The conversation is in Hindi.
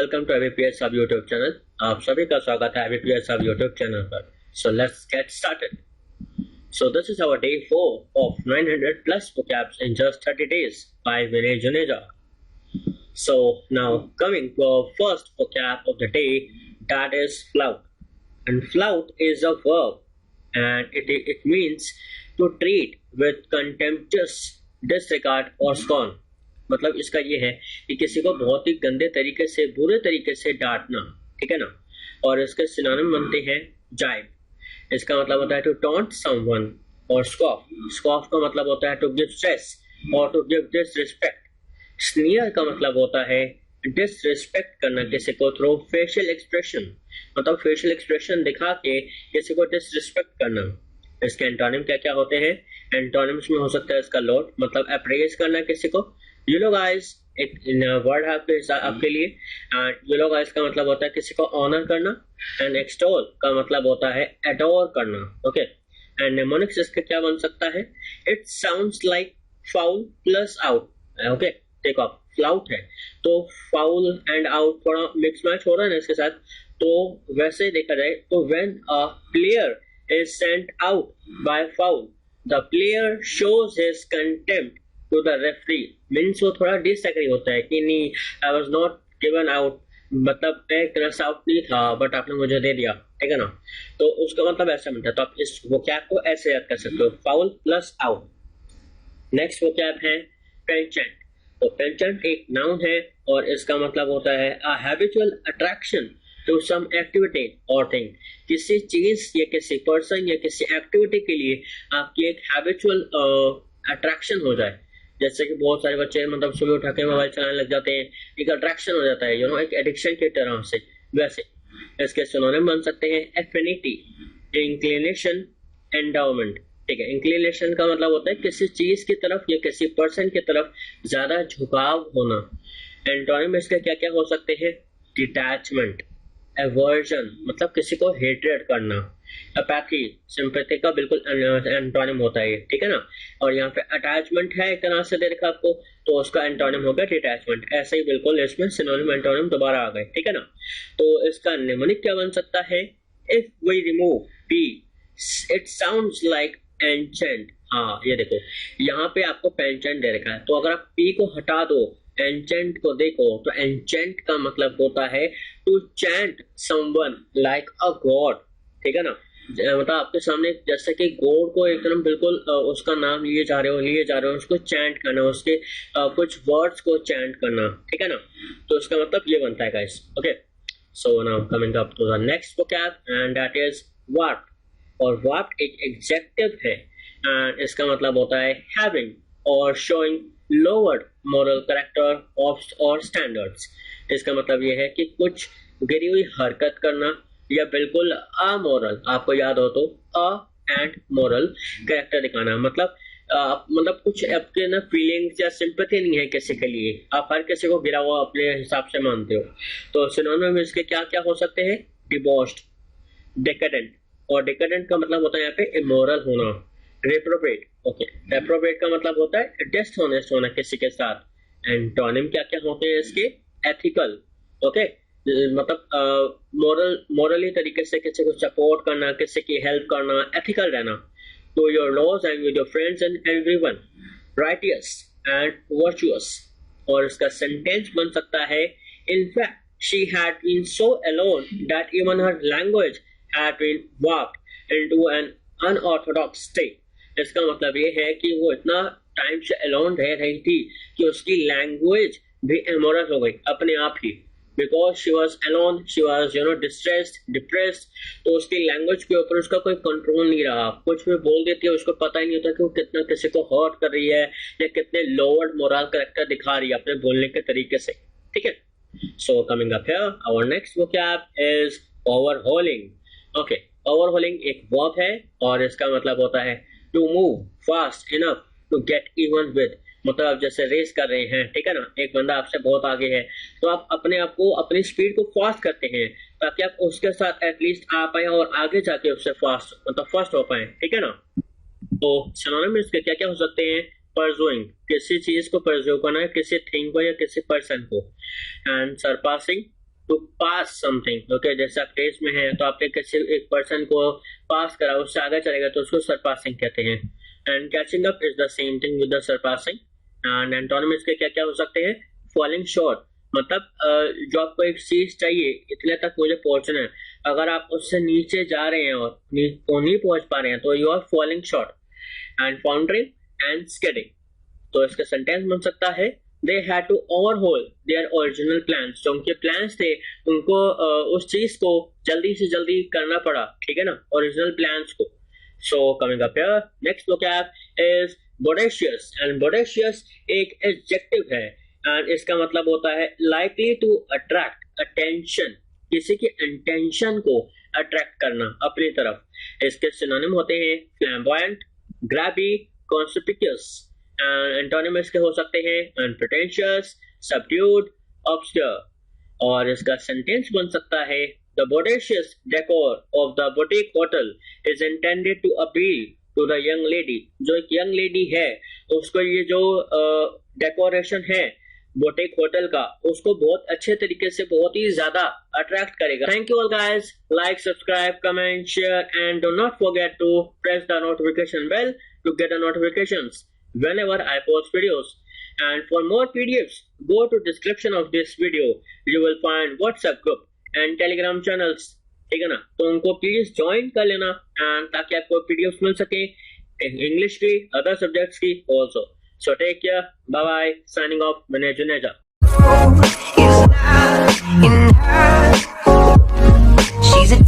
Welcome to IBPSHUB YouTube channel. आप सभी का स्वागत है IBPSHUB यूट्यूब चैनल पर। So let's get started. So this is our day 4 of 900 plus vocabs in just 30 days by Vinay Juneja. So now coming to our first vocab of the day, that is flout. And flout is a verb and it means to treat with contemptuous disregard or scorn. मतलब इसका ये है कि किसी को बहुत ही गंदे तरीके से, बुरे तरीके से डांटना, ठीक है ना। और इसके सिनोनिम बनते हैं जाइब। इसका मतलब होता है टू टॉन्ट समवन और स्कॉफ। स्कॉफ का मतलब होता है टू गिव स्ट्रेस और टू गिव डिसरिस्पेक्ट। स्नीयर का मतलब होता है डिसरिस्पेक्ट करना किसी को थ्रू फेशियल एक्सप्रेशन, मतलब फेशियल एक्सप्रेशन दिखा के किसी को डिसरिस्पेक्ट करना। इसके एंटोनिम क्या क्या होते हैं? एंटोनिम्स में हो सकता है इसका लोड, मतलब अप्रेज करना किसी को। यूलोगाइज एक वर्ड है आपके लिए। यूलोगाइज का मतलब होता है किसी को ऑनर करना। एंड एक्सटोल का मतलब होता है एडोर करना। ओके, एंड नेमोनिक्स इसका क्या बन सकता है? It sounds like foul plus out. Okay, take off flout है तो फाउल एंड आउट थोड़ा मिक्स मैच हो रहा है ना इसके साथ। तो वैसे देखा जाए तो when a player is sent out by foul, the player shows his contempt to the referee. Means वो थोड़ा डिसएग्री होता है कि नहीं, I was not given out, मतलब मैं एक तरह से आउट नहीं था बट आपने मुझे दे दिया, ठीक है ना। तो उसका मतलब ऐसा मिलता है। तो आप इस वोकैब को ऐसे याद कर सकते हो, foul plus out. Next vocab है पेंचेंट। तो पेंचेंट एक नाउन है और इसका मतलब होता है a habitual attraction to some activity or thing. किसी चीज या किसी पर्सन या किसी एक्टिविटी के लिए आपकी एक हैबिचुअल अट्रैक्शन हो जाए। जैसे कि बहुत सारे बच्चे मतलब सुबह उठा के मोबाइल चलाने लग जाते हैं, एक अट्रैक्शन हो जाता है, एक एडिक्शन की तरह से। वैसे इसके सिनोनिम बन सकते हैं एफिनिटी, इंक्लिनेशन, एंडाउमेंट। ठीक है, इंक्लिनेशन का मतलब होता है किसी चीज की तरफ या किसी पर्सन की तरफ ज्यादा झुकाव होना। एंटोनिम इसके क्या क्या हो सकते हैं? डिटैचमेंट, एवर्जन मतलब किसी को हेट्रेड करना। अपैथी, सिंपैथी का बिल्कुल एंटोनिम होता है, ठीक है ना। और यहाँ पे अटैचमेंट है एक तरह से दे रखा आपको, तो उसका एंटोनिम हो गया डिटैचमेंट। ऐसे ही बिल्कुल इसमें सिनोनिम एंटोनिम दोबारा आ गए, ठीक है ना। तो इसका निमोनिक क्या बन सकता है? If we remove P it sounds like enchant. हाँ, ये देखो यहाँ पे आपको पेंचेंट दे रखा है, तो अगर आप पी को हटा दो, एंचेंट को देखो, तो एंचेंट का मतलब होता है to chant someone like a god, ठीक है ना। मतलब आपके सामने जैसे कि गॉड को एकदम बिल्कुल उसका नाम लिए जा रहे हो, उसको चैंट करना, उसके कुछ वर्ड्स को चैंट करना, ठीक है ना। तो इसका मतलब ये बनता है guys. Okay, so now coming up to the next vocab and that is warped. और वार्प्ड एक एडजेक्टिव है एंड इसका मतलब होता है having or showing lowered moral character of or standards. इसका मतलब ये है कि कुछ गिरी हुई हरकत करना या बिल्कुल अमोरल, आपको याद हो तो अ एंड मोरल कैरेक्टर दिखाना। मतलब कुछ आपके ना फीलिंग्स या सिंपैथी नहीं है किसी के लिए, आप हर किसी को गिरा हुआ अपने हिसाब से मानते हो। तो सिनोनिम में इसके क्या क्या हो सकते हैं? डिबॉस्ड, डेकेडेंट, और डेकेडेंट का मतलब होता है यहाँ पे इमोरल होना। रेप्रोबेट, ओके, रेप्रोबेट का मतलब होता है डिसऑनेस्ट होना किसी के साथ। एंटोनिम क्या क्या होते हैं इसके? एथिकल, ओके, मतलब मोरली तरीके से किसी को सपोर्ट करना, किसी की हेल्प करना, एथिकल रहना। To your laws and with your friends and everyone, righteous and virtuous. और इसका सेंटेंस बन सकता है in fact she had been so alone that even her language had been warped into an unorthodox state. इसका मतलब ये है कि वो इतना टाइम से अलोन रह रही थी कि उसकी लैंग्वेज भी इमोरल हो गई अपने आप ही। Because she was alone, she was distressed, depressed. तो उसकी लैंग्वेज के ऊपर उसका कोई कंट्रोल नहीं रहा, कुछ भी बोल देती है, उसको पता ही नहीं होता कि वो कितना किसी को हर्ट कर रही है या कितने लोअर्ड मोरल कैरेक्टर दिखा रही है अपने बोलने के तरीके से, ठीक है। So coming up here our next vocab is overhauling. Okay, overhauling एक वर्ब है और इसका मतलब होता है to move fast enough to get even with. मतलब आप जैसे रेस कर रहे हैं, ठीक है ना, एक बंदा आपसे बहुत आगे है तो आप अपने आप को, अपनी स्पीड को फास्ट करते हैं ताकि आप उसके साथ एटलीस्ट आ पाए और आगे जाके उससे फास्ट मतलब फर्स्ट हो पाए, ठीक है ना। तो सिनोनिम इसके क्या क्या हो सकते हैं? परसुइंग, किसी चीज को परस्यू करना है, किसी थिंग को या किसी पर्सन को। And surpassing, to pass something, okay, जैसे आप टेस्ट में है तो आपने किसी एक पर्सन को पास करा, उससे आगे चलेगा तो उसको सरपासिंग कहते हैं। And catching up is the same thing with the surpassing. And antonyms के क्या क्या हो सकते हैं? फॉलिंग शॉर्ट, मतलब जो आपको एक चीज चाहिए इतने तक मुझे पहुंचना है, अगर आप उससे नीचे जा रहे हैं और नहीं पहुंच पा रहे हैं तो you are falling short. And foundering and skidding, तो इसका सेंटेंस बन सकता है they had to overhaul their original plans, जो उनके प्लान्स थे उनको उस चीज को जल्दी से जल्दी करना पड़ा, ठीक है ना, ओरिजिनल प्लान्स को। So coming up here, next vocab is bodacious, and bodacious एक adjective है and इसका मतलब होता है likely to attract attention, किसी की attention को attract करना अपनी तरफ। इसके सिनोनिम होते हैं flamboyant, grabby, conspicuous। एंटोनिम इसके हो सकते हैं unpretentious, subdued, obscure। और इसका सेंटेंस बन सकता है The bodacious decor of the boutique hotel is intended to appeal to the young lady। जो एक young lady है उसको ये जो डेकोरेशन है बुटीक होटल का, उसको बहुत अच्छे तरीके से बहुत ही ज्यादा अट्रैक्ट करेगा। Thank you all guys, like, subscribe, comment, share and do not forget to press the notification bell to get the notifications whenever I post videos. And for more PDFs, go to description of this video. You will find WhatsApp group and Telegram channels, ठीक है ना, तो उनको प्लीज ज्वाइन कर लेना एंड ताकि आपको PDFs मिल सके इंग्लिश की, अदर सब्जेक्ट्स की also. So take care, bye bye, signing off, Vinay Juneja. She's a